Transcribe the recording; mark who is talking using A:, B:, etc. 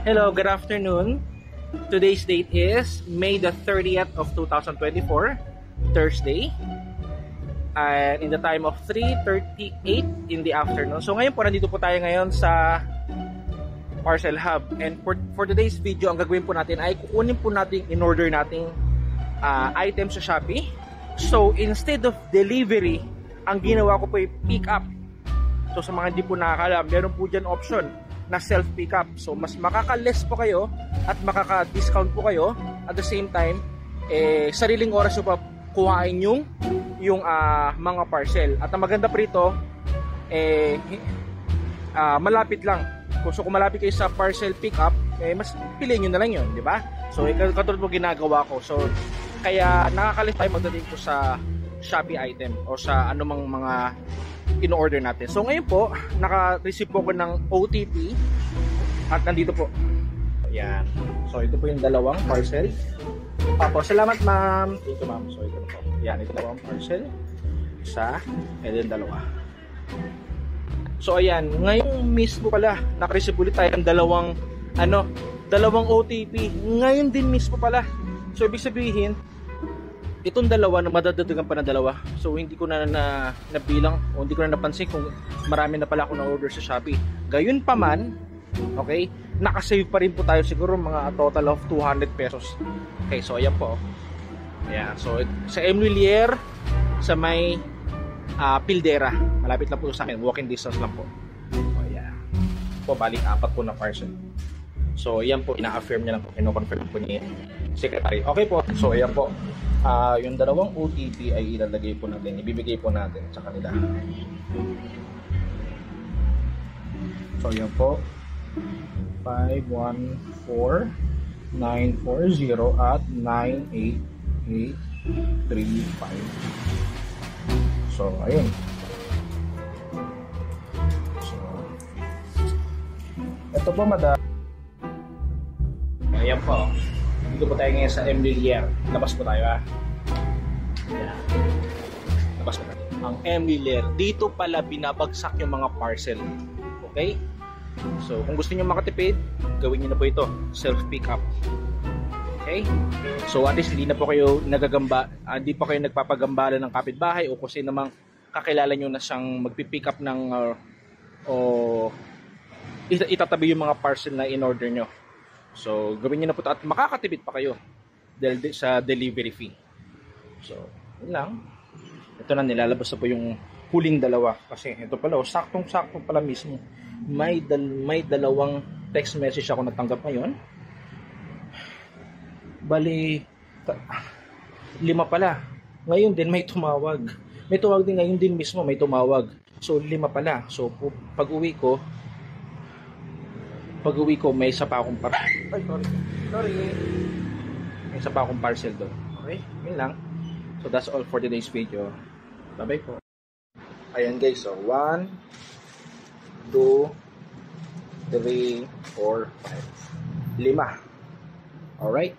A: Hello, good afternoon. Today's date is May the 30th of 2024, Thursday. And in the time of 3:38 in the afternoon. So ngayon po, nandito po tayo ngayon sa Parcel Hub. And for today's video, ang gagawin po natin ay kukunin po natin in-order nating item sa Shopee. So instead of delivery, ang ginawa ko po ay pick up. So sa mga hindi po nakakalam, meron po dyan option na self-pick up. So mas makaka-less po kayo at makaka-discount po kayo. At the same time, sariling oras nyo pa kuhain yung mga parcel. At ang maganda po rito, malapit lang. So kung malapit kayo sa parcel pick up, mas piliin nyo na lang yun, di ba? So katulad po ginagawa ko. So kaya nakaka-less tayo magdating po sa Shopee item o sa anumang mga in-order natin. So ngayon po, naka-receive po ko ng OTP at nandito po. Ayan. So ito po yung dalawang parcel. Apo, salamat ma'am. Ito ma'am. So ito po. Ayan, ito dalawang parcel. Isa, and then dalawa. So ayan, ngayong mismo pala, naka-receive ulit tayo ng dalawang OTP. Ngayon din mismo pala. So ibig sabihin, itong dalawa na madadagdagan pa na dalawa. So hindi ko na nabilang o hindi ko na napansin kung marami na pala ako na-order sa Shopee. Gayun pa man, okay, nakasave pa rin po tayo siguro mga total of 200 pesos. Okay, so ayan po. Ayan, so sa Emilier, sa may Pildera. Malapit lang po sa akin, walking distance lang po. So ayan. Po, balik 4 po na parcel. So ayan po, ina-affirm niya lang po, ino-confirm po ni Secretary. Okay po, so ayan po. Yung dalawang OTP ay ilalagay po natin, ibibigay po natin sa kanila. So yan po, 514940 at 98835. So ayun. So ito po madam. Ayan po. Dito po tayo ngayon sa Emilier. Labas po tayo ha. Ayan. Labas po tayo. Ang Emilier. Dito pala binabagsak yung mga parcel. Okay? So kung gusto nyo makatipid, gawin nyo na po ito. Self-pick up. Okay? So at least hindi na po kayo nagagamba, hindi pa kayo nagpapagambala ng kapitbahay o kung sino namang kakilala nyo na siyang magpipick up ng itatabi yung mga parcel na in-order nyo. So, gawin nyo na po ito at makakatipid pa kayo dahil sa delivery fee. So, yun lang. Ito na, nilalabas na po yung huling dalawa. Kasi ito pala, saktong-sakto pala mismo. May dalawang text message ako natanggap ngayon. Bali, 5 pala. Ngayon din may tumawag. May tumawag din ngayon din mismo, may tumawag. So, 5 pala. So, pag uwi ko, may isa pa akong parcel. Ay, sorry. May isa pa akong parcel doon. Okay, yun lang. So, that's all for today's video. Bye-bye po. Ayan guys, so 1, 2, 3, 4, 5. 5. Alright.